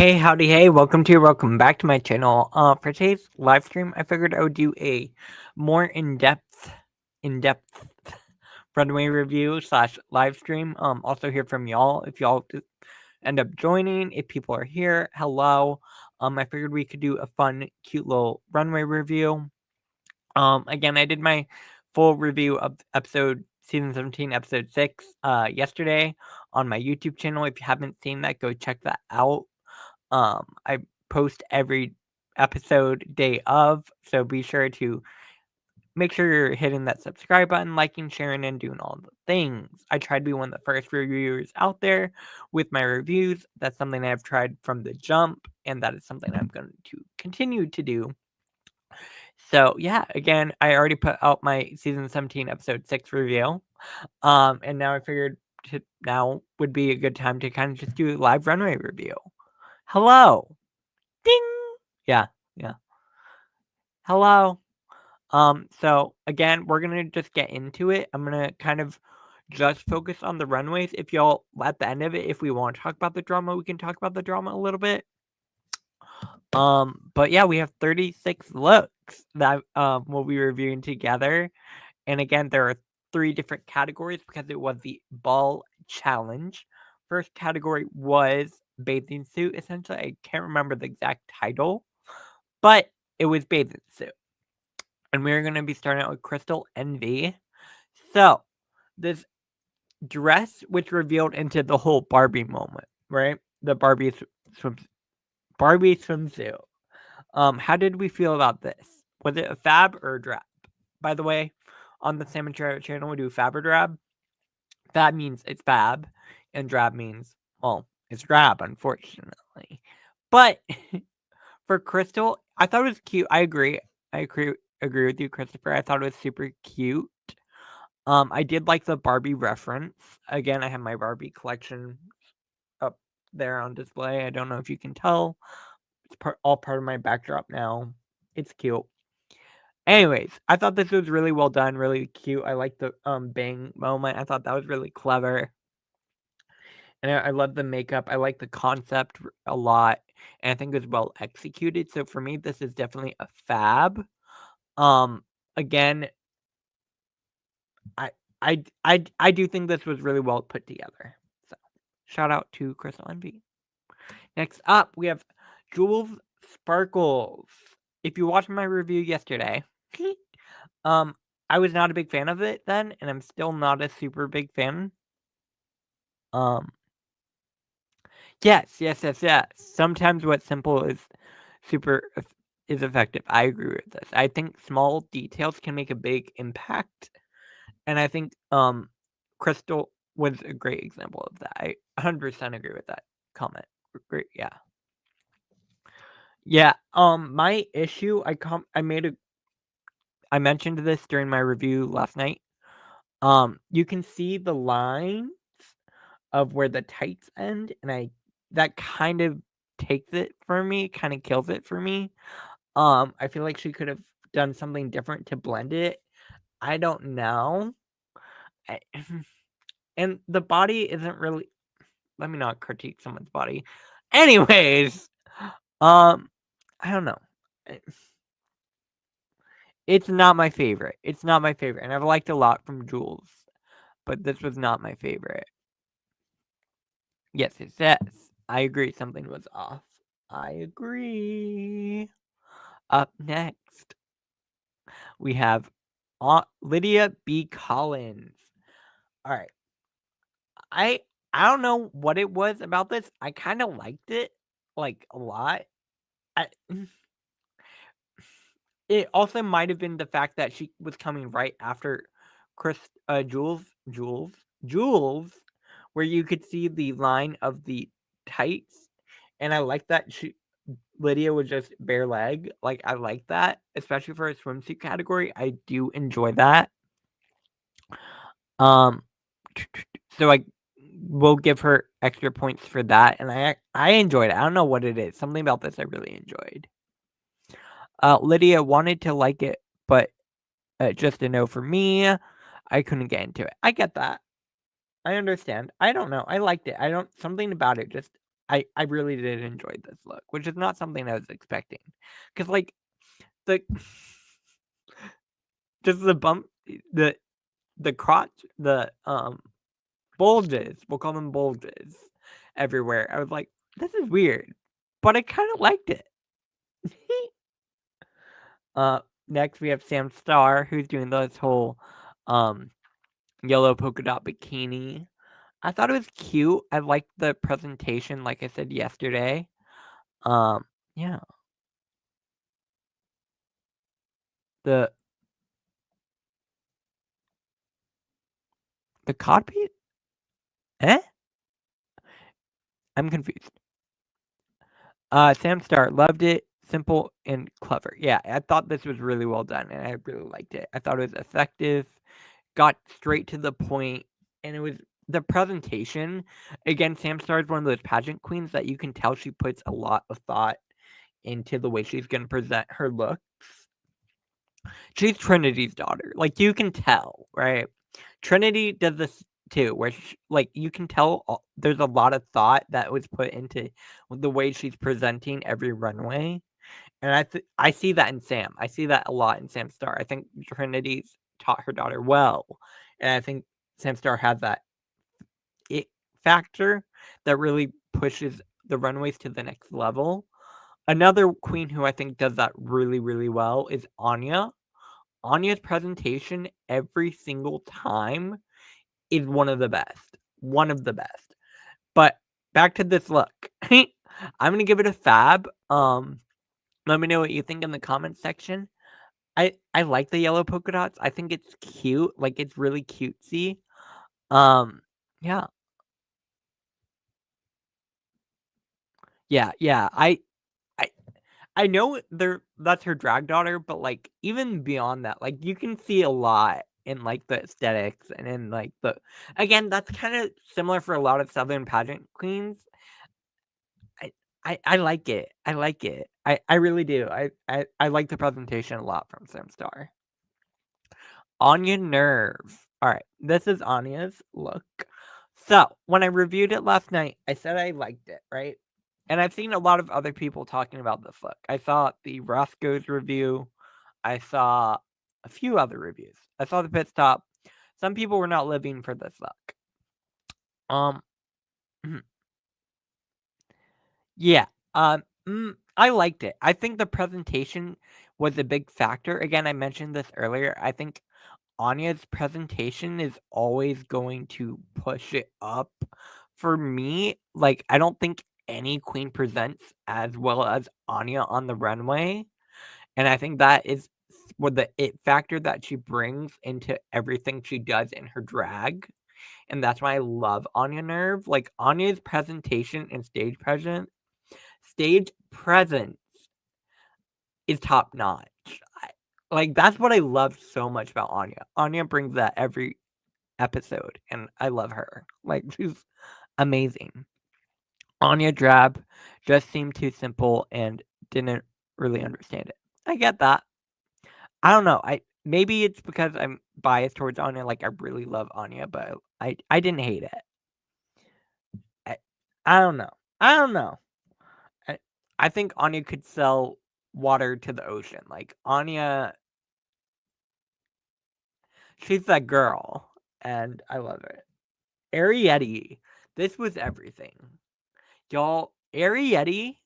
Hey, howdy, hey, welcome back to my channel. For today's live stream, I figured I would do a more in-depth Runway review slash live stream. Also hear from y'all if y'all end up joining. If people are here, hello. I figured we could do a fun, cute little Runway review. Again, I did my full review of season 17, episode 6, yesterday on my YouTube channel. If you haven't seen that, go check that out. I post every episode day of, so be sure to make sure you're hitting that subscribe button, liking, sharing, and doing all the things. I try to be one of the first reviewers out there with my reviews. That's something I've tried from the jump, and that is something I'm going to continue to do. So yeah, again, I already put out my season 17 episode 6 review. And now I figured now would be a good time to kind of just do a live Runway review. Hello. Ding. Yeah. Hello. So again, we're gonna just get into it. I'm gonna kind of just focus on the runways. If y'all at the end of it, if we want to talk about the drama, we can talk about the drama a little bit. But yeah, we have 36 looks that we'll be reviewing together. And again, there are 3 different categories because it was the ball challenge. First category was bathing suit, essentially. I can't remember the exact title, but it was bathing suit. And we're going to be starting out with Crystal Envy. So, this dress, which revealed into the whole Barbie moment, right? The Barbie swimsuit. How did we feel about this? Was it a fab or a drab? By the way, on the Salmon channel, we do fab or drab. Fab means it's fab, and drab means, well, it's drab, unfortunately. But for Crystal, I thought it was cute. I agree with you, Christopher. I thought it was super cute. I did like the Barbie reference. Again, I have my Barbie collection up there on display. I don't know if you can tell. It's all part of my backdrop now. It's cute. Anyways, I thought this was really well done, really cute. I like the bang moment. I thought that was really clever. And I love the makeup. I like the concept a lot. And I think it was well executed. So for me, this is definitely a fab. Again, I do think this was really well put together. So shout out to Crystal Envy. Next up, we have Jules Sparkles. If you watched my review yesterday, I was not a big fan of it then, and I'm still not a super big fan. Yes. Sometimes what's simple is effective. I agree with this. I think small details can make a big impact, and I think Crystal was a great example of that. I 100% agree with that comment. Great, yeah. Yeah, my issue, I mentioned this during my review last night. You can see the lines of where the tights end, and that kind of takes it for me, kind of kills it for me. I feel like she could have done something different to blend it. I don't know. And the body isn't really. Let me not critique someone's body. Anyways, I don't know. It's not my favorite. And I've liked a lot from Jules, but this was not my favorite. Yes, it says. I agree something was off. I agree. Up next, we have Lydia B. Collins. All right. I don't know what it was about this. I kind of liked it, like, a lot. It also might have been the fact that she was coming right after Jules, where you could see the line of the tights, and I like that Lydia was just bare leg. Like, I like that, especially for a swimsuit category. I do enjoy that. So I will give her extra points for that, and I enjoyed it. I don't know what it is. Something about this I really enjoyed. Lydia wanted to like it, but just a no for me. I couldn't get into it. I get that. I understand. I don't know. I liked it. Something about it just I really did enjoy this look, which is not something I was expecting. Because, like, the just the bump, the crotch, the bulges, we'll call them bulges, everywhere. I was like, this is weird, but I kind of liked it. Next we have Sam Starr, who's doing this whole yellow polka dot bikini. I thought it was cute. I liked the presentation, like I said yesterday. Yeah. The codpiece? Eh? I'm confused. Sam Starr loved it. Simple and clever. Yeah, I thought this was really well done, and I really liked it. I thought it was effective, got straight to the point, and it was the presentation. Again, Sam Starr is one of those pageant queens that you can tell she puts a lot of thought into the way she's going to present her looks. She's Trinity's daughter. Like, you can tell, right? Trinity does this too, where like you can tell there's a lot of thought that was put into the way she's presenting every runway, and I see that in Sam. I see that a lot in Sam Starr. I think Trinity's taught her daughter well, and I think Sam Starr has that it factor that really pushes the runways to the next level. Another queen who I think does that really, really well is Anya. Anya's presentation every single time is one of the best. One of the best. But back to this look. I'm gonna give it a fab. Let me know what you think in the comments section. I like the yellow polka dots. I think it's cute. Like, it's really cutesy. Yeah. Yeah. I know that's her drag daughter, but, like, even beyond that, like, you can see a lot in, like, the aesthetics and in, like, the again, that's kinda similar for a lot of Southern pageant queens. I like it. I like it. I really do. I like the presentation a lot from Sam Starr. Anya Nerve. Alright, this is Anya's look. So, when I reviewed it last night, I said I liked it, right? And I've seen a lot of other people talking about this look. I saw the Roscoe's review. I saw a few other reviews. I saw the pit stop. Some people were not living for this look. Yeah. I liked it. I think the presentation was a big factor. Again, I mentioned this earlier. I think Anya's presentation is always going to push it up. For me, like, I don't think any queen presents as well as Anya on the runway. And I think that is what the it factor that she brings into everything she does in her drag. And that's why I love Anya Nerve. Like, Anya's presentation and stage presence is top notch. Like, that's what I love so much about Anya. Anya brings that every episode, and I love her. Like, she's amazing. Anya Drab just seemed too simple and didn't really understand it. I get that. I don't know. Maybe it's because I'm biased towards Anya. Like, I really love Anya, but I didn't hate it. I don't know. I don't know. I think Anya could sell water to the ocean. Like, Anya, she's that girl, and I love it. Arietti, this was everything. Y'all, Arietti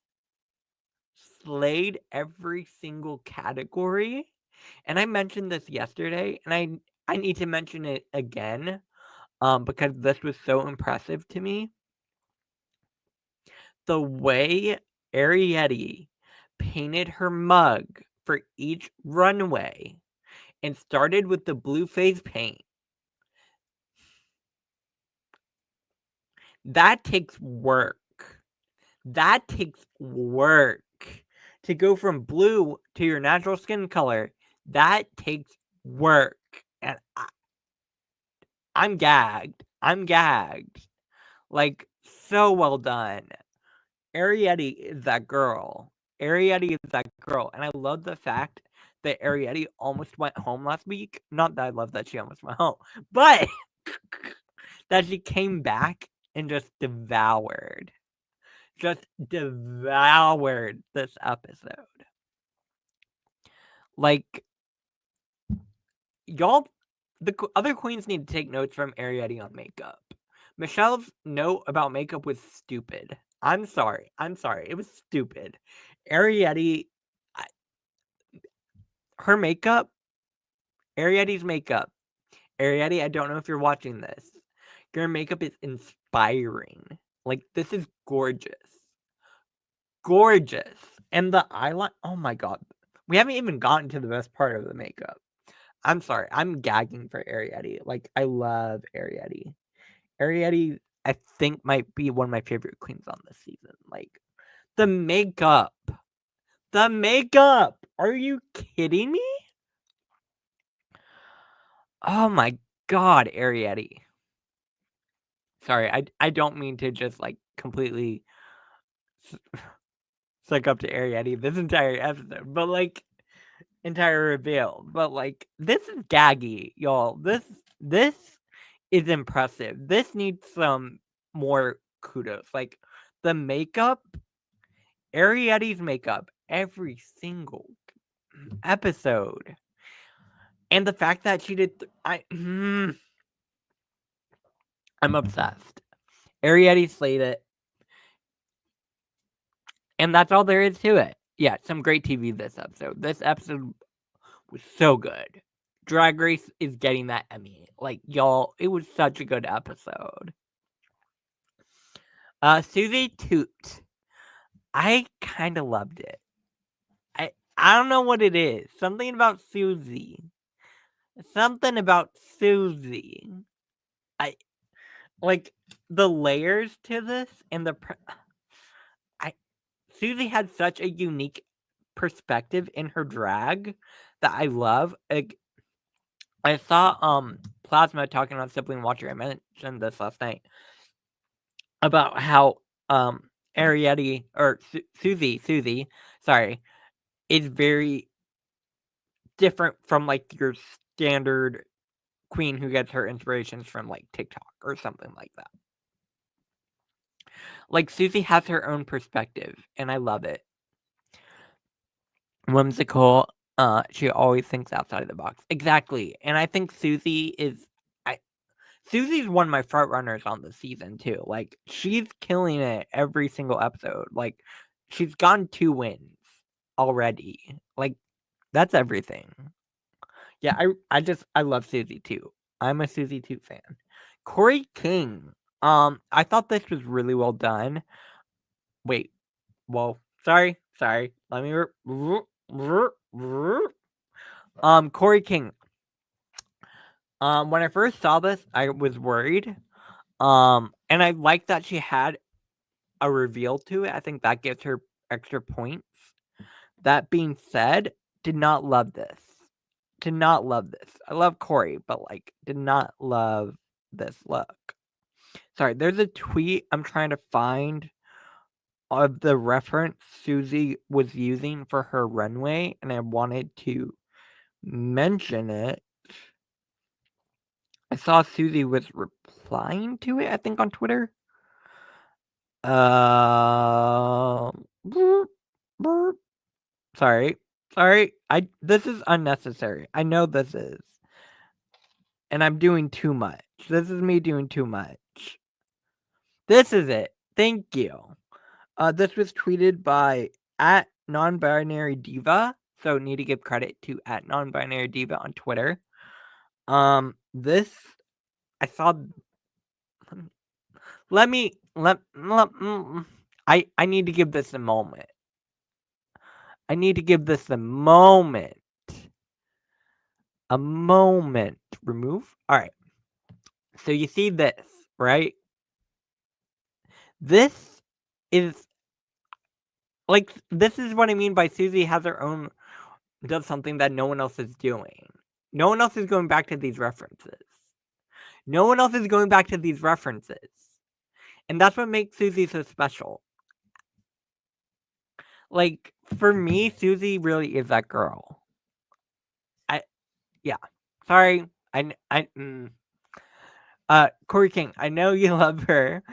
slayed every single category. And I mentioned this yesterday, and I need to mention it again, because this was so impressive to me. The way Arietti painted her mug for each runway and started with the blue face paint. That takes work. That takes work. To go from blue to your natural skin color, that takes work. And I'm gagged. I'm gagged. Like, so well done. Arietti is that girl. Arietti is that girl. And I love the fact that Arietti almost went home last week. Not that I love that she almost went home, but that she came back and just devoured. just devoured this episode. Like, y'all, the other queens need to take notes from Arietti on makeup. Michelle's note about makeup was stupid. I'm sorry. It was stupid. Arietti, her makeup, Arietti's makeup. Arietti, I don't know if you're watching this. Your makeup is inspiring. Like, this is gorgeous. Gorgeous. And the eyeliner, oh my god. We haven't even gotten to the best part of the makeup. I'm sorry. I'm gagging for Arietti. Like, I love Arietti. Arietti, I think, might be one of my favorite queens on this season. Like, the makeup. The makeup! Are you kidding me? Oh my god, Arietti. Sorry, I don't mean to just, like, completely suck up to Arietti this entire episode, but, like, entire reveal. But, like, this is gaggy, y'all. This is impressive. This needs some more kudos. Like, the makeup, Arietti's makeup, every single episode. And the fact that she did, I'm obsessed. Arietti slayed it. And that's all there is to it. Yeah, some great TV this episode. This episode was so good. Drag Race is getting that Emmy. Like, y'all, it was such a good episode. Susie Toot. I kind of loved it. I don't know what it is. Something about Susie. I like the layers to this and Susie had such a unique perspective in her drag that I love. Like, I saw Plasma talking on Sibling Watcher. I mentioned this last night about how Arietti or Susie, sorry, is very different from like your standard queen who gets her inspirations from like TikTok or something like that. Like, Susie has her own perspective, and I love it. Whimsical. She always thinks outside of the box. Exactly. And I think Susie's one of my front runners on the season too. Like, she's killing it every single episode. Like, she's gotten 2 wins already. Like, that's everything. Yeah, I love Susie too. I'm a Susie too fan. Corey King. I thought this was really well done. Wait. Whoa. Sorry. Let me Corey King. When I first saw this, I was worried. And I like that she had a reveal to it. I think that gives her extra points. That being said, did not love this. I love Corey, but like did not love this look. Sorry, there's a tweet I'm trying to find of the reference Susie was using for her runway, and I wanted to mention it. I saw Susie was replying to it, I think, on Twitter. Sorry. This is unnecessary. I know this is. And I'm doing too much. This is me doing too much. This is it. Thank you. This was tweeted by @nonbinarydiva. So need to give credit to @nonbinarydiva on Twitter. This I saw. I need to give this a moment. A moment. Remove. All right. So you see this, right? This is like, this is what I mean by Susie has her own, does something that no one else is doing. No one else is going back to these references. And that's what makes Susie so special. Like, for me, Susie really is that girl. Yeah. Sorry. Corey King, I know you love her.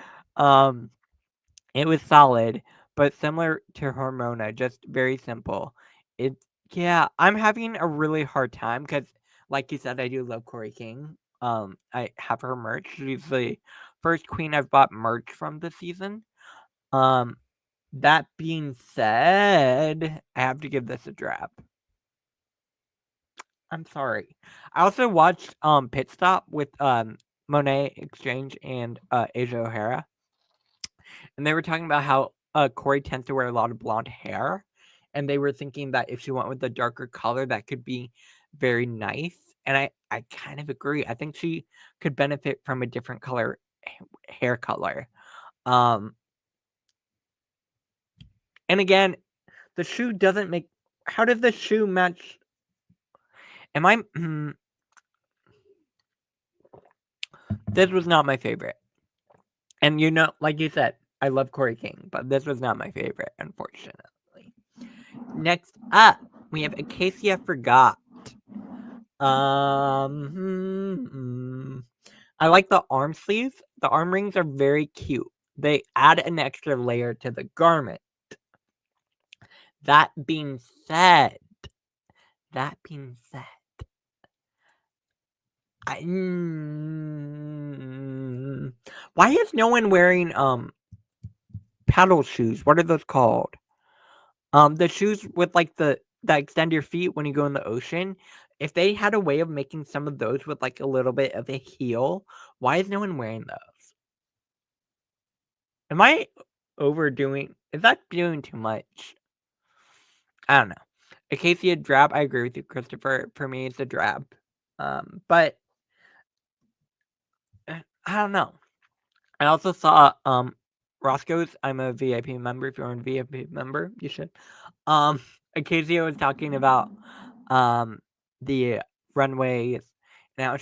It was solid, but similar to Hormona, just very simple. It Yeah, I'm having a really hard time because, like you said, I do love Corey King. I have her merch. She's the first queen I've bought merch from this season. Um, that being said, I have to give this a drab. I'm sorry. I also watched Pit Stop with Monet Exchange and Asia O'Hara, and they were talking about how Corey tends to wear a lot of blonde hair, and they were thinking that if she went with a darker color, that could be very nice. And I kind of agree. I think she could benefit from a different color hair color. Um, and again, the shoe doesn't make. How does the shoe match? Am I? This was not my favorite. And like you said, I love Corey King, but this was not my favorite, unfortunately. Next up, we have Acacia Forgot. I like the arm sleeves. The arm rings are very cute. They add an extra layer to the garment. That being said, I, why is no one wearing paddle shoes? What are those called? The shoes with like that extend your feet when you go in the ocean. If they had a way of making some of those with like a little bit of a heel, why is no one wearing those? Am I overdoing? Is that doing too much? I don't know. Acacia drab. I agree with you, Christopher. For me, it's a drab. But I don't know. I also saw Roscoe's. I'm a VIP member. If you're a VIP member, you should. Um, Acacia was talking about the runways. Now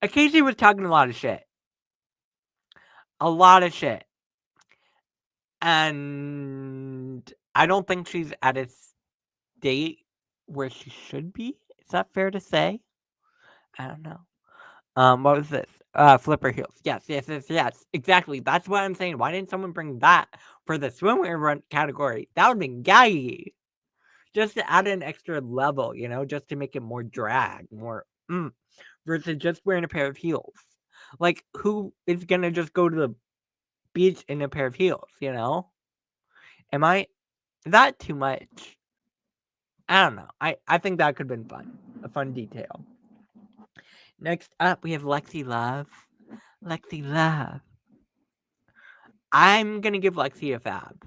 Acacia was talking a lot of shit. A lot of shit. And I don't think she's at a state where she should be. Is that fair to say? I don't know. What was this? Flipper heels. Yes. Exactly. That's what I'm saying. Why didn't someone bring that for the swimwear run category? That would have been gay. Just to add an extra level, just to make it more drag, more versus just wearing a pair of heels. Like, who is gonna just go to the beach in a pair of heels, Am I is that too much? I don't know. I think that could have been fun. A fun detail. Next up, we have Lexi Love. Lexi Love. I'm gonna give Lexi a fab.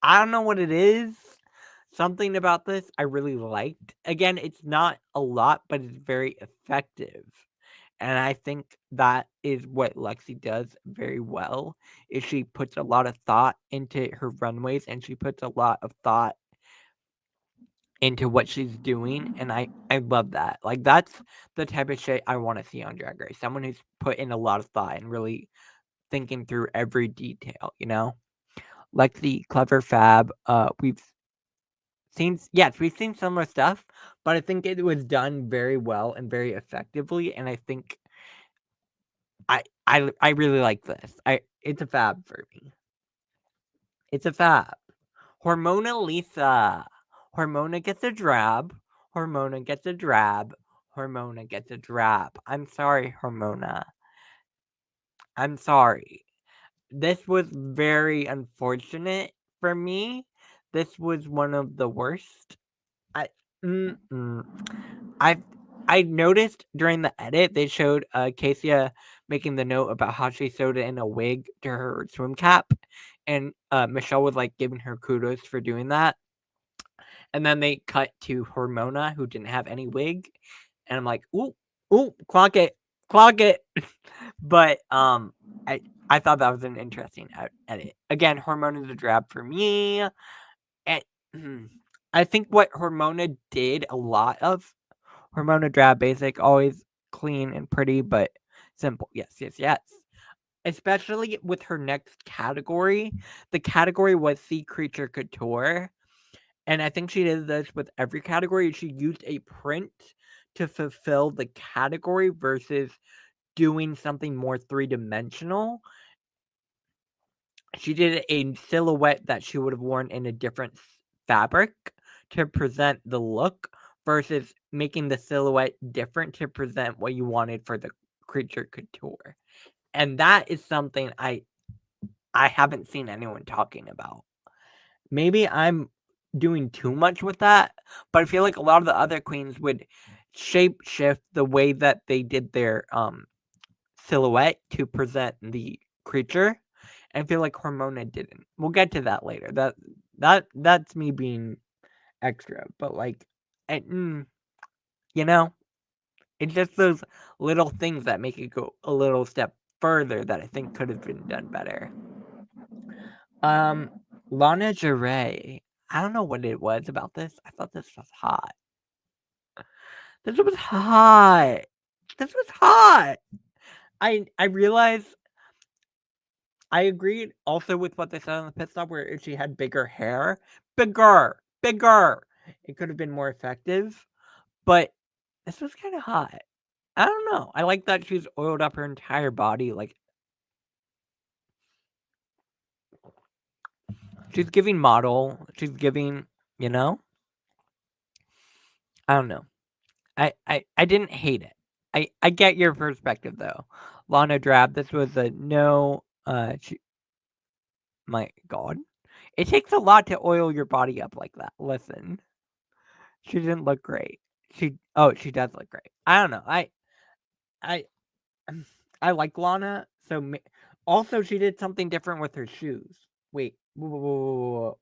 I don't know what it is. Something about this I really liked. Again, it's not a lot, but it's very effective. And I think that is what Lexi does very well, is she puts a lot of thought into her runways, and she puts a lot of thought into what she's doing, and I love that. Like, that's the type of shit I want to see on Drag Race. Someone who's put in a lot of thought and really thinking through every detail, Lexi, clever fab. We've seen similar stuff, but I think it was done very well and very effectively, and I think I really like this. It's a fab for me. It's a fab. Hormona Lisa. Hormona gets a drab. Hormona gets a drab. Hormona gets a drab. I'm sorry, Hormona. I'm sorry. This was very unfortunate for me. This was one of the worst. I I noticed during the edit they showed Cassia making the note about how she sewed it in a wig to her swim cap, and Michelle was like giving her kudos for doing that. And then they cut to Hormona, who didn't have any wig, and I'm like, ooh, clock it. But I thought that was an interesting edit. Again, Hormona is a drab for me. And I think what Hormona did a lot of, Hormona drab basic, always clean and pretty, but simple. Yes. Especially with her next category. The category was Sea Creature Couture. And I think she did this with every category. She used a print to fulfill the category versus doing something more three-dimensional. She did a silhouette that she would have worn in a different fabric to present the look versus making the silhouette different to present what you wanted for the creature couture. And that is something I haven't seen anyone talking about. Maybe I'm doing too much with that, but I feel like a lot of the other queens would shape shift the way that they did their silhouette to present the creature. And I feel like Hormona didn't. We'll get to that later. That's me being extra, but like, you know, it's just those little things that make it go a little step further that I think could have been done better. Lana Jarre. I don't know what it was about this. I thought this was hot. This was hot. This was hot. I realized I agreed also with what they said on the pit stop where if she had bigger hair, bigger, it could have been more effective. But this was kind of hot. I don't know. I like that she's oiled up her entire body. Like, she's giving model. She's giving, you know? I don't know. I didn't hate it. I get your perspective though. Lana Drab, this was a no. My God, it takes a lot to oil your body up like that. Listen, she didn't look great. She does look great. I don't know. I I like Lana. So also she did something different with her shoes. Wait, whoa.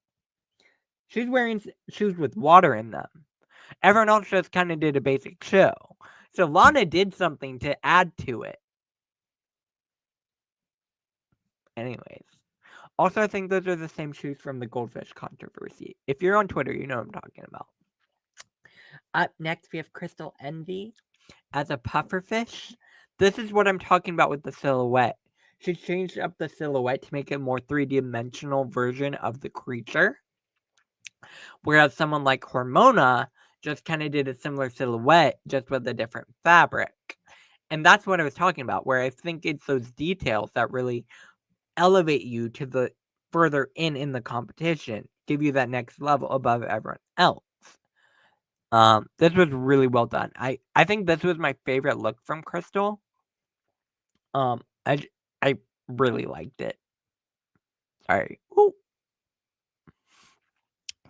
She's wearing shoes with water in them. Everyone else just kind of did a basic show. So Lana did something to add to it. Anyways. Also, I think those are the same shoes from the goldfish controversy. If you're on Twitter, you know what I'm talking about. Up next, we have Crystal Envy as a pufferfish. This is what I'm talking about with the silhouette. She changed up the silhouette to make it a more three-dimensional version of the creature. Whereas someone like Hormona just kind of did a similar silhouette, just with a different fabric. And that's what I was talking about, where I think it's those details that really elevate you to the further in the competition, give you that next level above everyone else. This was really well done. I think this was my favorite look from Crystal. I really liked it. Sorry. Ooh.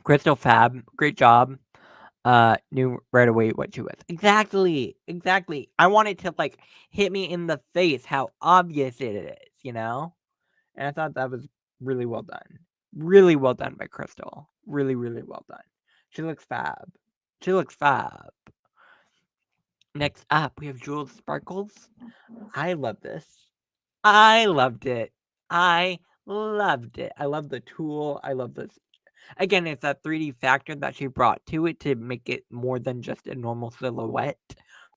Crystal Fab, great job. Knew right away what she was. Exactly. I wanted to like hit me in the face how obvious it is, you know? And I thought that was really well done. Really well done by Crystal. Really well done. She looks fab. Next up, we have Jules Sparkles. I love this. I loved it. I love the tool. I love this. Again, it's that 3D factor that she brought to it to make it more than just a normal silhouette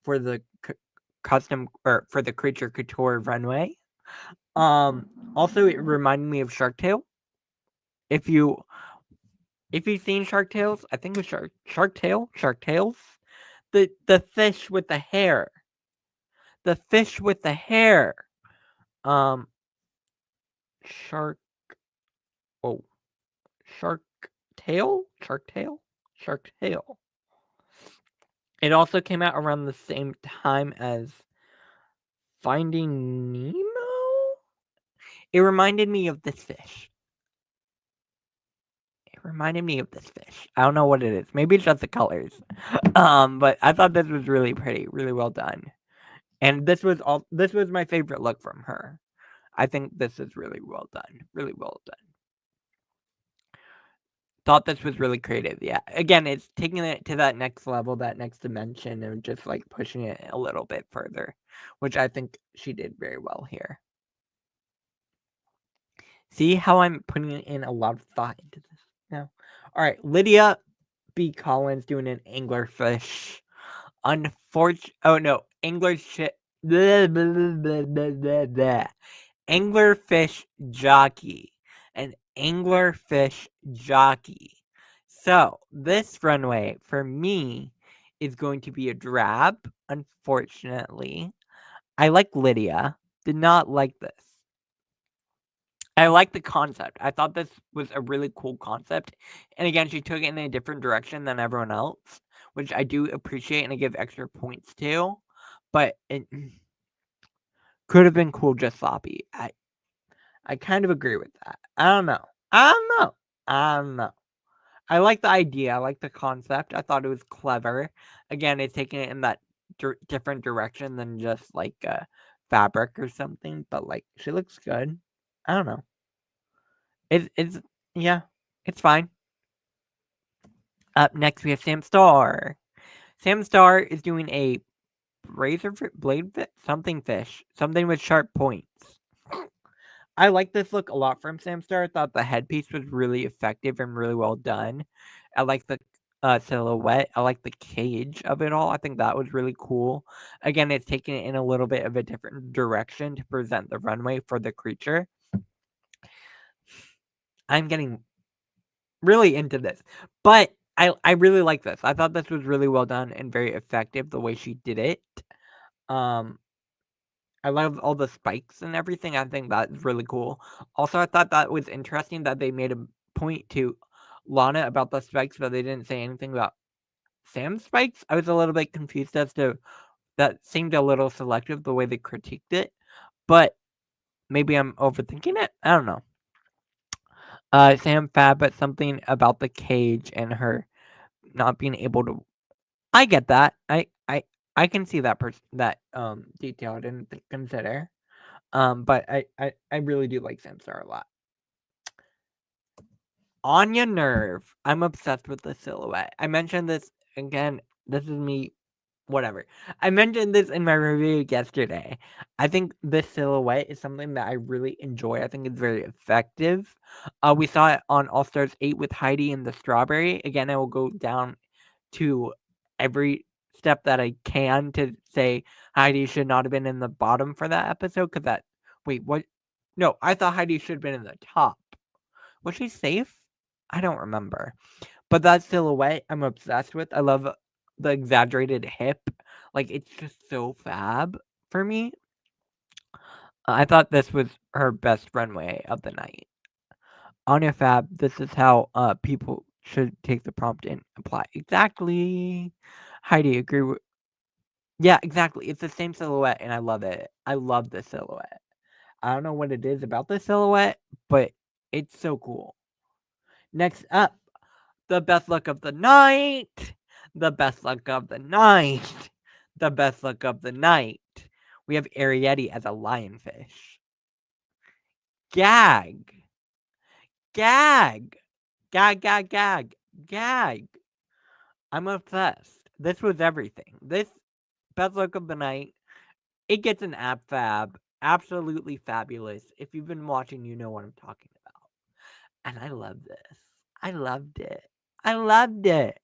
for the custom or for the creature couture runway. Also, it reminded me of Shark Tale. If you've seen Shark Tales, I think it was Shark Tales. The fish with the hair. The fish with the hair. Shark. Oh, Shark Tale. It also came out around the same time as Finding Nemo. It reminded me of this fish. I don't know what it is. Maybe it's just the colors. But I thought this was really pretty, really well done. And this was my favorite look from her. I think this is really well done. Thought this was really creative. Yeah. Again, it's taking it to that next level, that next dimension, and just like pushing it a little bit further, which I think she did very well here. See how I'm putting in a lot of thought into this now? All right, Lydia B. Collins doing an anglerfish. Anglerfish jockey. An anglerfish jockey. So, this runway, for me, is going to be a drab, unfortunately. I like Lydia. Did not like this. I like the concept. I thought this was a really cool concept. And again, she took it in a different direction than everyone else, which I do appreciate and I give extra points to. But it could have been cool just sloppy. I kind of agree with that. I don't know. I don't know. I don't know. I like the idea. I like the concept. I thought it was clever. Again, it's taking it in that different direction than just like fabric or something. But like, she looks good. I don't know. It's yeah, it's fine. Up next, we have Sam Star. Sam Star is doing a blade fish, something with sharp points. I like this look a lot from Sam Star. I thought the headpiece was really effective and really well done. I like the silhouette. I like the cage of it all. I think that was really cool. Again, it's taking it in a little bit of a different direction to present the runway for the creature. I'm getting really into this, but I really like this. I thought this was really well done and very effective the way she did it. I love all the spikes and everything. I think that's really cool. Also, I thought that was interesting that they made a point to Lana about the spikes, but they didn't say anything about Sam's spikes. I was a little bit confused as to that. Seemed a little selective the way they critiqued it, but maybe I'm overthinking it. I don't know. Sam Fab, but something about the cage and her not being able to. I get that. I can see that detail. I didn't consider. But I really do like Samstar a lot. Anya Nerve. I'm obsessed with the silhouette. I mentioned this again. This is me. Whatever. I mentioned this in my review yesterday. I think this silhouette is something that I really enjoy. I think it's very effective. We saw it on All Stars 8 with Heidi and the strawberry. Again, I will go down to every step that I can to say Heidi should not have been in the bottom for that episode. Because that. Wait, what? No, I thought Heidi should have been in the top. Was she safe? I don't remember. But that silhouette, I'm obsessed with. I love the exaggerated hip. Like, it's just so fab for me. I thought this was her best runway of the night. Anya Fab, this is how people should take the prompt and apply. Exactly. Heidi, agree with. Yeah, exactly. It's the same silhouette, and I love it. I love the silhouette. I don't know what it is about the silhouette, but it's so cool. Next up, the best look of the night. The best look of the night. The best look of the night. We have Arietti as a lionfish. Gag. Gag. Gag, gag, gag. Gag. I'm obsessed. This was everything. This best look of the night. It gets an ab fab. Absolutely fabulous. If you've been watching, you know what I'm talking about. And I love this. I loved it. I loved it.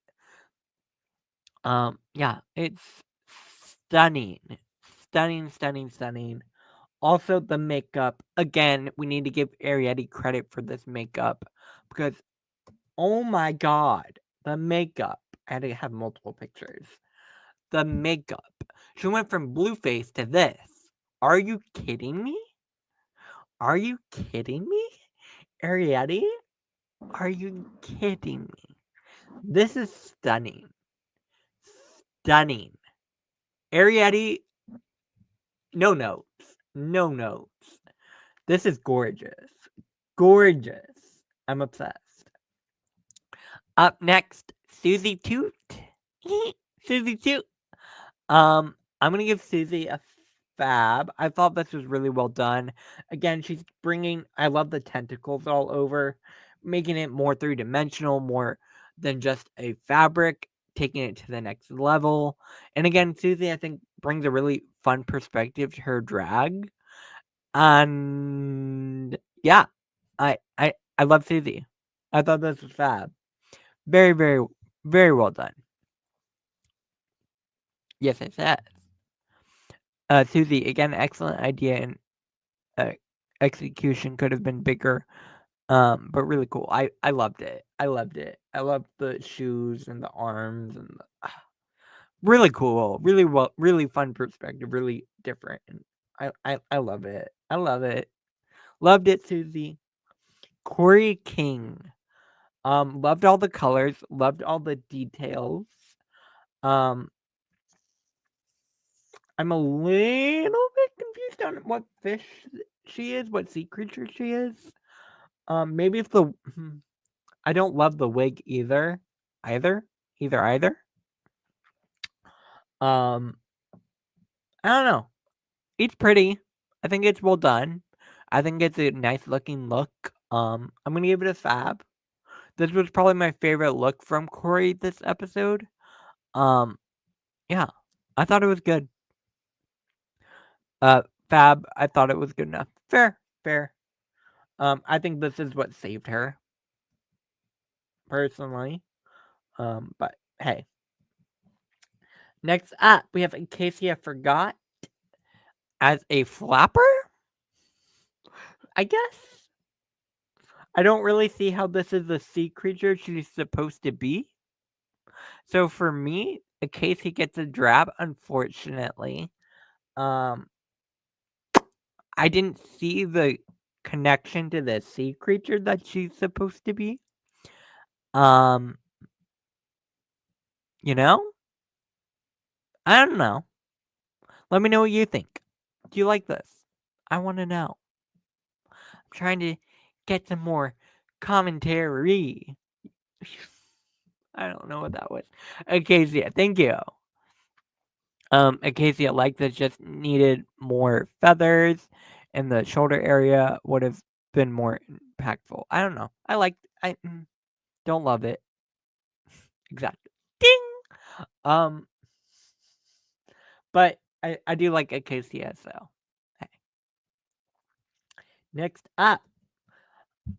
Yeah, it's stunning. Stunning, stunning, stunning. Also, the makeup. Again, we need to give Arietti credit for this makeup because, oh my god, the makeup. I had to have multiple pictures. The makeup. She went from Blueface to this. Are you kidding me? Are you kidding me? Arietti? Are you kidding me? This is stunning. Stunning. Arietti, no notes. No notes. This is gorgeous. Gorgeous. I'm obsessed. Up next, Susie Toot. Susie Toot. I'm gonna give Susie a fab. I thought this was really well done. Again, she's bringing. I love the tentacles all over, making it more three-dimensional, more than just a fabric, taking it to the next level. And again, Susie, I think, brings a really fun perspective to her drag. And yeah, I love Susie. I thought this was fab. Very, very, very well done. Yes, I said. Susie, again, excellent idea and execution could have been bigger. But really cool. I loved it. I loved it. I loved the shoes and the arms and Really cool, really fun perspective, really different, and I love it. I love it. Loved it, Susie. Corey King. Loved all the colors, loved all the details. Um, I'm a little bit confused on what fish she is, what sea creature she is. Maybe if I don't love the wig either. Either. Um, I don't know. It's pretty. I think it's well done. I think it's a nice looking look. I'm gonna give it a fab. This was probably my favorite look from Corey this episode. Um, yeah, I thought it was good. Fab. I thought it was good enough. Fair. I think this is what saved her, personally. But hey. Next up, we have In Case You Forgot as a flapper? I guess. I don't really see how this is the sea creature she's supposed to be. So for me, In Case he gets a drab, unfortunately. I didn't see the connection to the sea creature that she's supposed to be. You know? I don't know. Let me know what you think. Do you like this? I want to know. I'm trying to get some more commentary. I don't know what that was. Acacia, thank you. Acacia, like this, just needed more feathers, and the shoulder area would have been more impactful. I don't know. I don't love it. Exactly. Ding. Um, but I do like Acacia, so hey. Next up,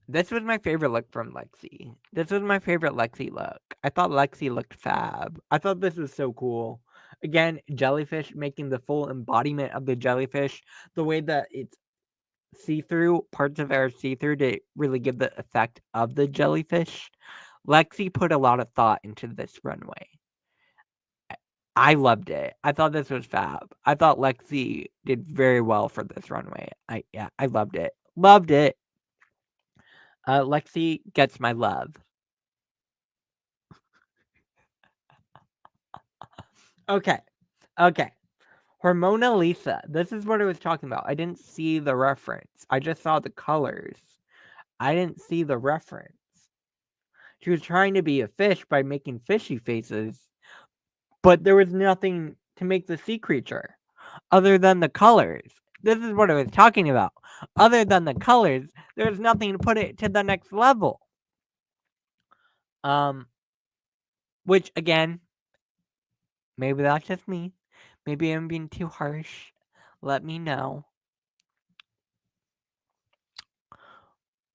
this was my favorite look from Lexi. This was my favorite Lexi look. I thought Lexi looked fab. I thought this was so cool. Again, jellyfish making the full embodiment of the jellyfish. The way that it's see-through, parts of it are see-through to really give the effect of the jellyfish. Lexi put a lot of thought into this runway. I loved it. I thought this was fab. I thought Lexi did very well for this runway. I loved it. Loved it. Lexi gets my love. Okay. Hormona Lisa. This is what I was talking about. I didn't see the reference. I just saw the colors. I didn't see the reference. She was trying to be a fish by making fishy faces, but there was nothing to make the sea creature other than the colors. This is what I was talking about. Other than the colors, there's nothing to put it to the next level. Which again, maybe that's just me. Maybe I'm being too harsh. Let me know.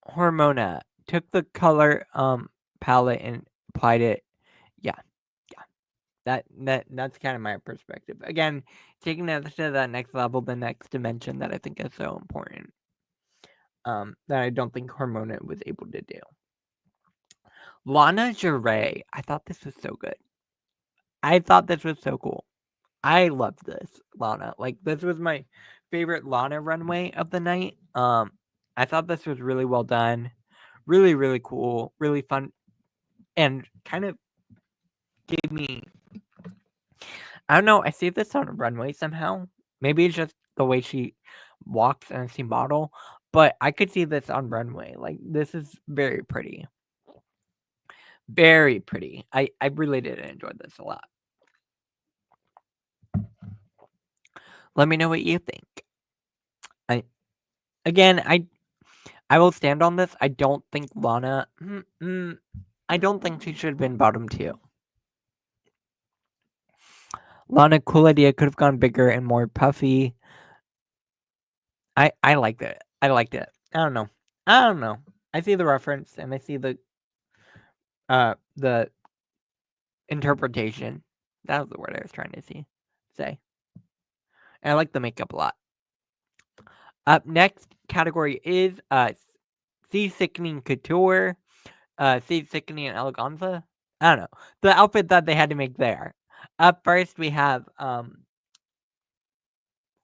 Hormona took the color palette and applied it. Yeah. That's kind of my perspective. Again, taking that to that next level, the next dimension that I think is so important. That I don't think Hormona was able to do. Lana Jarre, I thought this was so good. I thought this was so cool. I loved this, Lana. Like, this was my favorite Lana runway of the night. I thought this was really well done. Really, really cool. Really fun. And kind of gave me, I don't know, I see this on a runway somehow. Maybe it's just the way she walks and I see model. But I could see this on runway. Like, this is very pretty. Very pretty. I really did enjoy this a lot. Let me know what you think. I will stand on this. I don't think Lana. I don't think she should have been bottom 2. Lana, cool idea. Could have gone bigger and more puffy. I liked it. I liked it. I don't know. I see the reference and I see the interpretation. That was the word I was trying to say. And I like the makeup a lot. Up next category is Sea Sickening Couture, Sea Sickening Eleganza. I don't know. The outfit that they had to make there. Up first, we have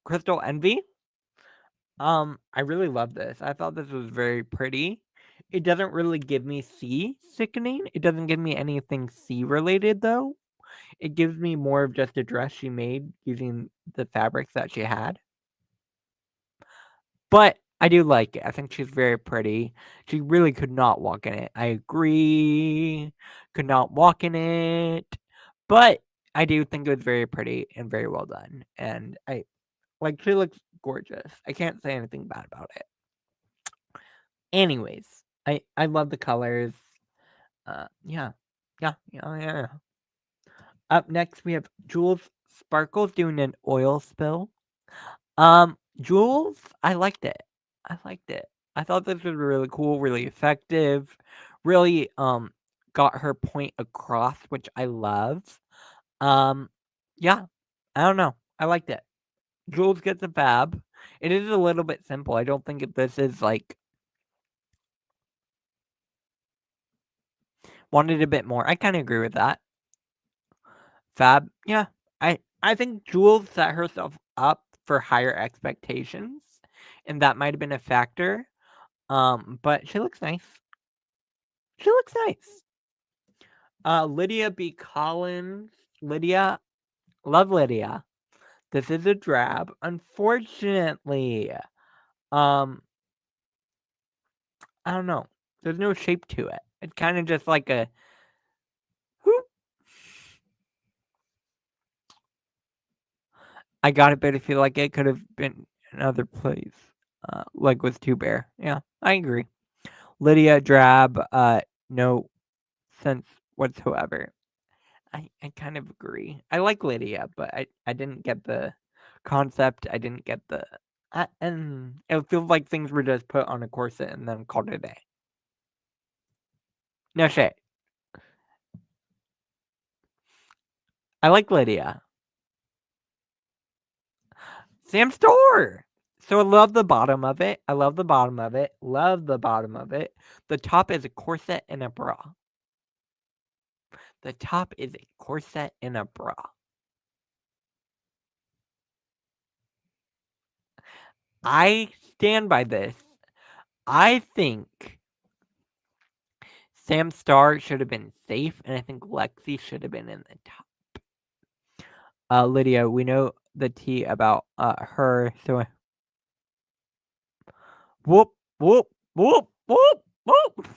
Crystal Envy. I really love this. I thought this was very pretty. It doesn't really give me sea sickening. It doesn't give me anything sea related though. It gives me more of just a dress she made using the fabrics that she had. But I do like it. I think she's very pretty. She really could not walk in it. I agree. Could not walk in it. But I do think it was very pretty and very well done. And she looks gorgeous. I can't say anything bad about it. Anyways, I love the colors. Yeah. Yeah. Up next, we have Jules Sparkles doing an oil spill. Jules, I liked it. I liked it. I thought this was really cool, really effective, really got her point across, which I love. Um, yeah, I don't know. I liked it. Jules gets a fab. It is a little bit simple. I don't think this is like wanted a bit more. I kind of agree with that. Fab, yeah. I think Jules set herself up for higher expectations, and that might have been a factor. But she looks nice. She looks nice. Lydia B. Collins. Lydia, love Lydia. This is a drab, unfortunately. Um, I don't know. There's no shape to it. It's kind of just like a whoop. I got it, but I feel like it could have been another place. Like with Two Bear. Yeah, I agree. Lydia drab, no sense whatsoever. I kind of agree. I like Lydia, but I didn't get the concept. I didn't get the and it feels like things were just put on a corset and then called it a day. No shit. I like Lydia. Sam Store. So I love the bottom of it. I love the bottom of it. Love the bottom of it. The top is a corset and a bra. The top is a corset and a bra. I stand by this. I think Sam Starr should have been safe, and I think Lexi should have been in the top. Lydia, we know the tea about her, so whoop whoop whoop whoop whoop.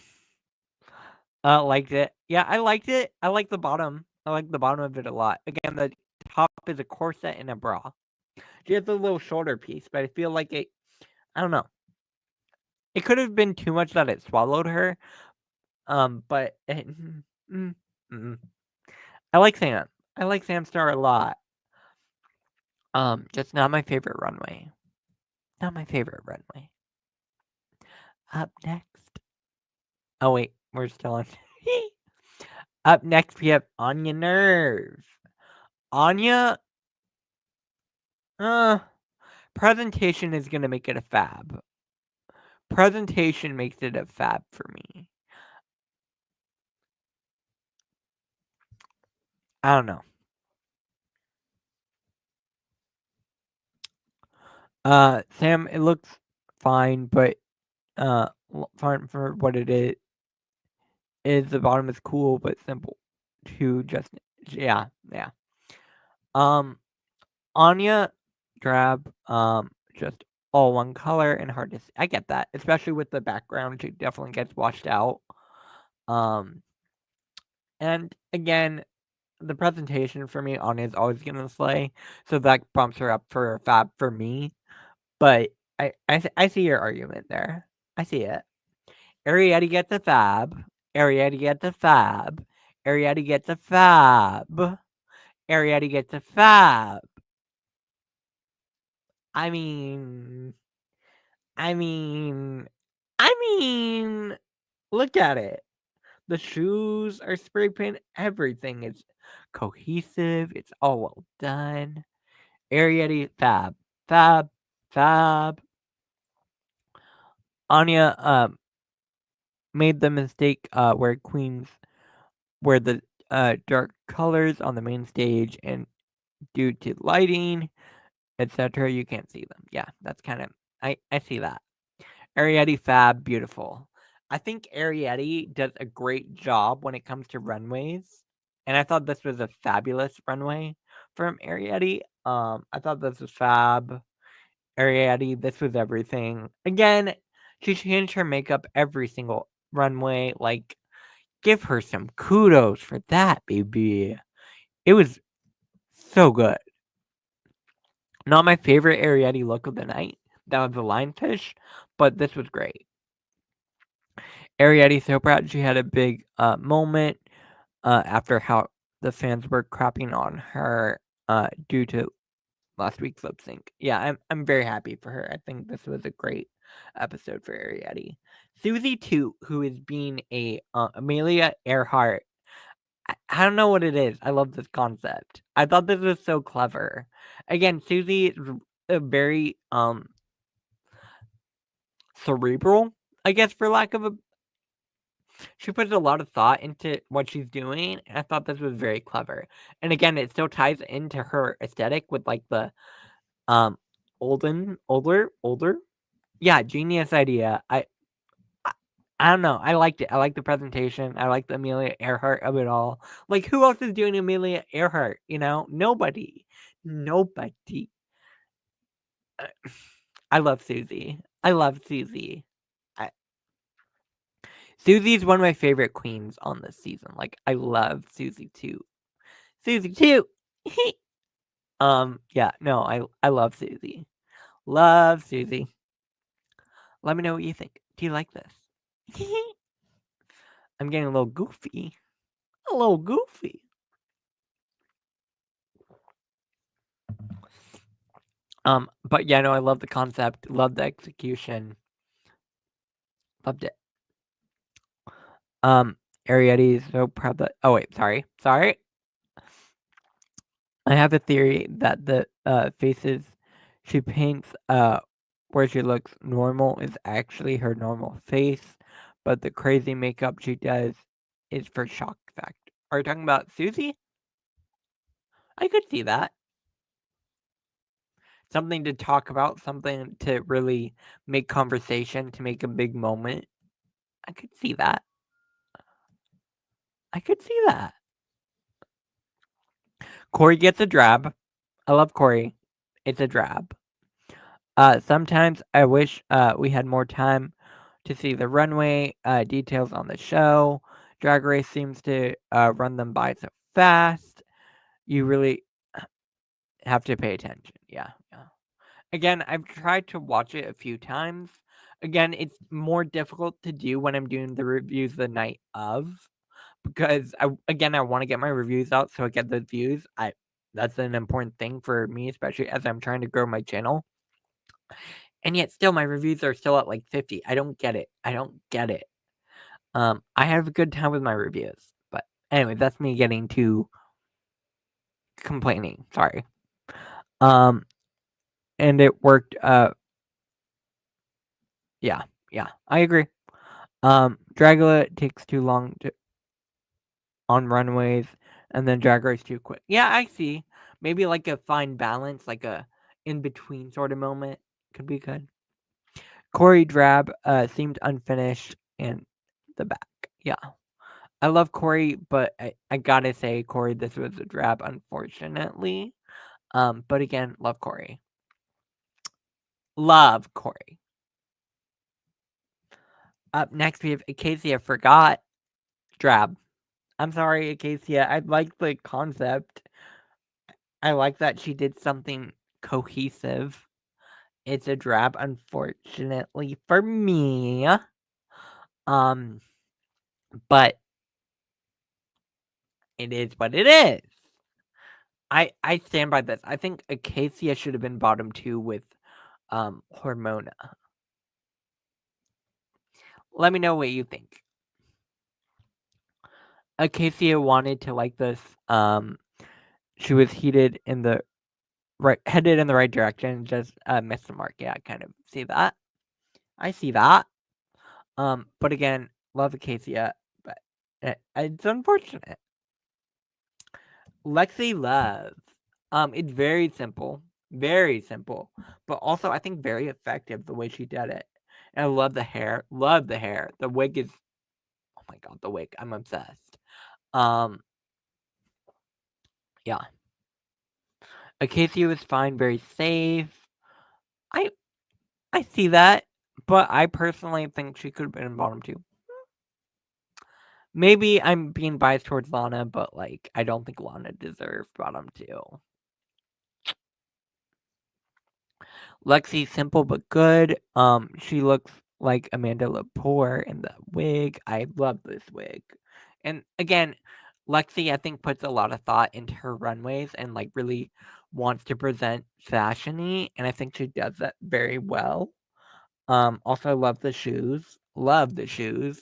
Liked it. Yeah, I liked it. I like the bottom. I like the bottom of it a lot. Again, the top is a corset and a bra. She has a little shoulder piece, but I feel like it. I don't know. It could have been too much that it swallowed her. But mm, mm. I like Sam. I like Sam Star a lot. Just not my favorite runway. Not my favorite runway. Up next. Oh wait, we're still on. Up next, we have Anya Nerve. Anya, presentation is gonna make it a fab. Presentation makes it a fab for me. I don't know. Sam, it looks fine, but fine for what it is. Is the bottom is cool but simple. To just yeah. Um, Anya, drab, just all one color and hard to see. I get that, especially with the background. She definitely gets washed out. Um, and again, the presentation for me, Anya is always gonna slay, so that bumps her up for a fab for me. But I see your argument there. I see it. Ariete gets a fab. Ariete gets a fab. Ariete gets a fab. Ariete gets a fab. I mean, I mean, I mean, look at it. The shoes are spray paint. Everything is cohesive. It's all well done. Ariete, fab, fab, fab. Anya made the mistake where the dark colors on the main stage, and due to lighting, etc., you can't see them. Yeah, that's kind of I see that. Arietti Fab, beautiful. I think Arietti does a great job when it comes to runways, and I thought this was a fabulous runway from Arietti. I thought this was fab. Arietti, this was everything. Again, she changed her makeup every single runway. Like, give her some kudos for that, baby. It was so good. Not my favorite Arietti look of the night. That was the lionfish, but this was great. Arietti so proud she had a big moment after how the fans were crapping on her due to last week's lip sync. Yeah, I'm very happy for her. I think this was a great episode for Arietti. Susie too, who is being a Amelia Earhart. I don't know what it is. I love this concept. I thought this was so clever. Again, Susie is a very cerebral, I guess, for lack of a. She puts a lot of thought into what she's doing, and I thought this was very clever. And again, it still ties into her aesthetic with like the um older. Yeah, genius idea. I I don't know. I liked it. I like the presentation. I like the Amelia Earhart of it all. Like, who else is doing Amelia Earhart? You know, nobody. Nobody. Uh, I love Susie. I love Susie. I, Susie's one of my favorite queens on this season. Like, I love Susie too. Susie too. Yeah, no, I love Susie. Love Susie. Let me know what you think. Do you like this? I'm getting a little goofy. A little goofy. But yeah, no, I love the concept, love the execution. Loved it. Arietti is so proud that sorry. I have a theory that the faces she paints where she looks normal is actually her normal face, but the crazy makeup she does is for shock factor. Are you talking about Susie? I could see that. Something to talk about, something to really make conversation, to make a big moment. I could see that. I could see that. Corey gets a drab. I love Corey. It's a drab. Sometimes I wish we had more time to see the runway details on the show. Drag Race seems to run them by so fast. You really have to pay attention. Yeah. Again, I've tried to watch it a few times. Again, it's more difficult to do when I'm doing the reviews the night of because I want to get my reviews out so I get the views. That's an important thing for me, especially as I'm trying to grow my channel. And yet still my reviews are still at like 50. I don't get it. I have a good time with my reviews. But anyway, that's me getting to complaining. Sorry. And it worked yeah, I agree. Dragula takes too long on runways, and then Drag Race too quick. Yeah, I see. Maybe like a fine balance, like a in between sort of moment could be good. Corey Drab seemed unfinished in the back. Yeah. I love Corey, but I gotta say, Corey, this was a drab, unfortunately. But again, love Corey. Love Corey. Up next, we have Acacia Forgot Drab. I'm sorry, Acacia. I like the concept. I like that she did something cohesive. It's a drab, unfortunately, for me. But it is what it is. I stand by this. I think Acacia should have been bottom 2 with Hormona. Let me know what you think. Acacia wanted to like this. She was heated in the headed in the right direction, just missed the mark. Yeah, I kind of see that. I see that. But again, love Acacia, but it's unfortunate. Lexi Love. It's very simple, but also I think very effective the way she did it. And I love the hair. Love the hair. The wig is, oh my god, the wig. I'm obsessed. Um, yeah. Acacia was fine, very safe. I I see that, but I personally think she could have been in bottom two. Maybe I'm being biased towards Lana, but like I don't think Lana deserved bottom two. Lexi, simple but good. She looks like Amanda Lepore in the wig. I love this wig. And again, Lexi, I think, puts a lot of thought into her runways and like really wants to present fashiony, and I think she does that very well. Also, I love the shoes. Love the shoes.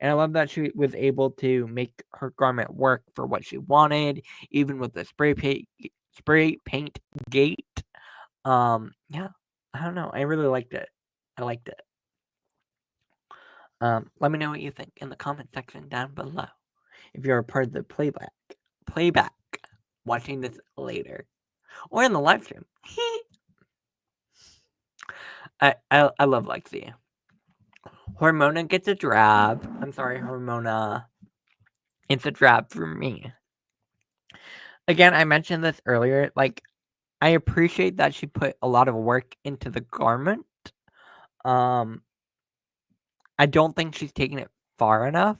And I love that she was able to make her garment work for what she wanted, even with the spray paint gate. Yeah, I don't know. I really liked it. I liked it. Let me know what you think in the comment section down below. If you're a part of the playback, watching this later, or in the live stream. I love Lexi. Hormona gets a drab. I'm sorry, Hormona. It's a drab for me. Again, I mentioned this earlier. Like, I appreciate that she put a lot of work into the garment. Um, I don't think she's taking it far enough.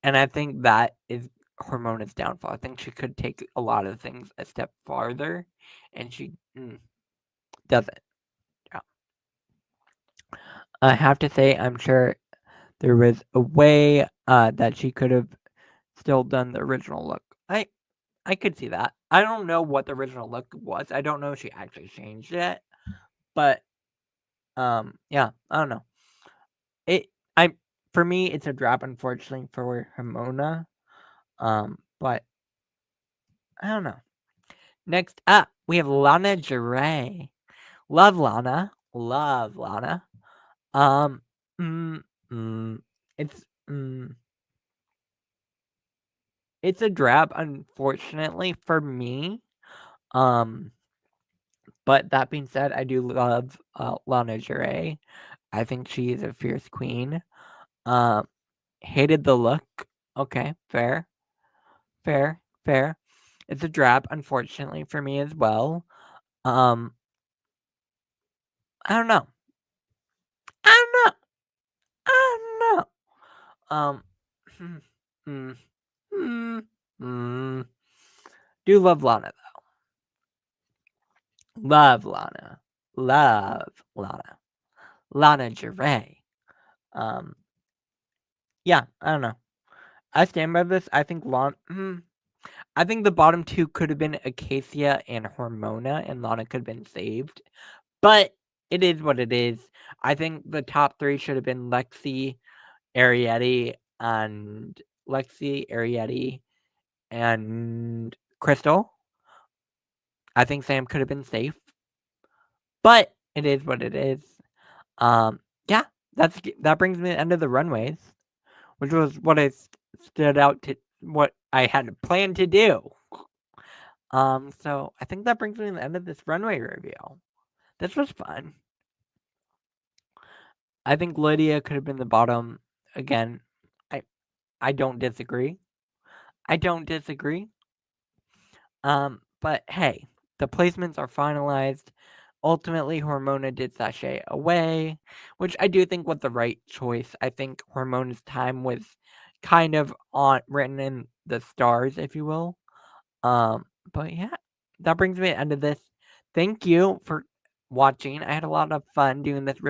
And I think that is Hormona's downfall. I think she could take a lot of things a step farther, and she doesn't. Yeah. I have to say, I'm sure there was a way that she could have still done the original look. I could see that. I don't know what the original look was. I don't know if she actually changed it, but yeah, I don't know. It I For me, it's a drop, unfortunately, for Hormona. But I don't know. Next up, we have Lana Jure. Love Lana. Love Lana. Um, mm, mm, it's mm, it's a drab, unfortunately for me. Um, but that being said, I do love Lana Jure. I think she is a fierce queen. Um, Hated the look. Okay, fair, fair. It's a drab, unfortunately for me as well. Um, I don't know. I don't know. I don't know. Hmm, mm, mm, mm. Do love Lana though. Love Lana. Love Lana. Lana Jure. Um, yeah, I don't know. I stand by this. I think I think the bottom two could have been Acacia and Hormona, and Lana could have been saved. But it is what it is. I think the top three should have been Arietti, and Arietti, and Crystal. I think Sam could have been safe, but it is what it is. Um, yeah, that brings me to the end of the runways, which was what I stood out to what I had planned to do. So I think that brings me to the end of this runway review. This was fun. I think Lydia could have been the bottom again. I I don't disagree. I don't disagree. But hey, the placements are finalized. Ultimately, Hormona did sashay away, which I do think was the right choice. I think Hormona's time was kind of on written in the stars, if you will. But yeah, that brings me to the end of this. Thank you for watching. I had a lot of fun doing this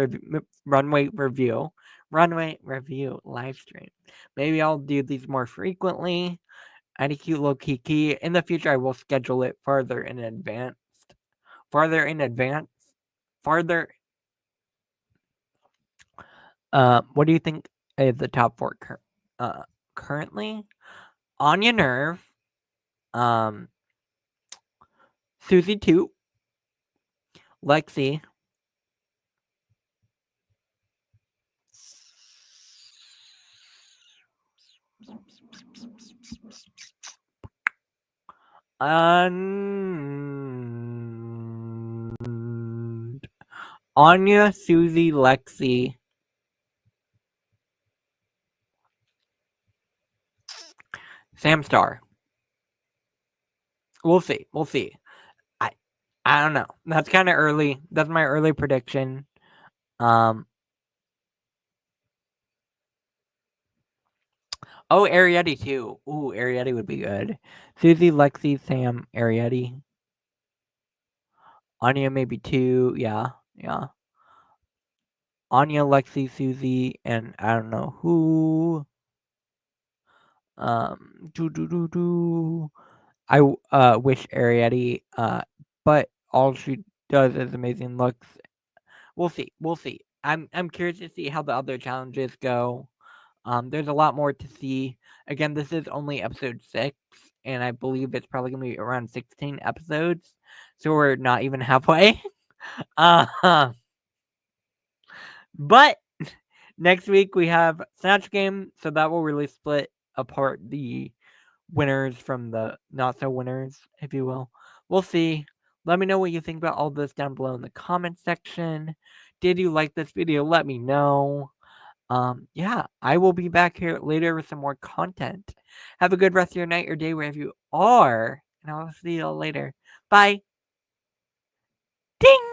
runway review live stream. Maybe I'll do these more frequently. I had a cute little kiki. In the future, I will schedule it farther in advance. Farther in advance. Farther. What do you think is the top four currently? Anya Nerve. Um, Susie Toot. Lexi. Anya, Susie, Lexi, Samstar. We'll see. We'll see. I I don't know. That's kind of early. That's my early prediction. Um. Oh, Arietti too. Ooh, Arietti would be good. Susie, Lexi, Sam, Arietti. Anya maybe two. Yeah. Yeah. Anya, Lexi, Susie, and I don't know who. Do do do do. Wish Arietti. But all she does is amazing looks. We'll see. We'll see. I'm curious to see how the other challenges go. There's a lot more to see. Again, this is only episode 6, and I believe it's probably gonna be around 16 episodes. So we're not even halfway. Uh, but next week we have Snatch Game, so that will really split apart the winners from the not so winners, if you will. We'll see. Let me know what you think about all this down below in the comment section. Did you like this video? Let me know. Yeah, I will be back here later with some more content. Have a good rest of your night or day wherever you are, and I'll see you all later. Bye. Ding!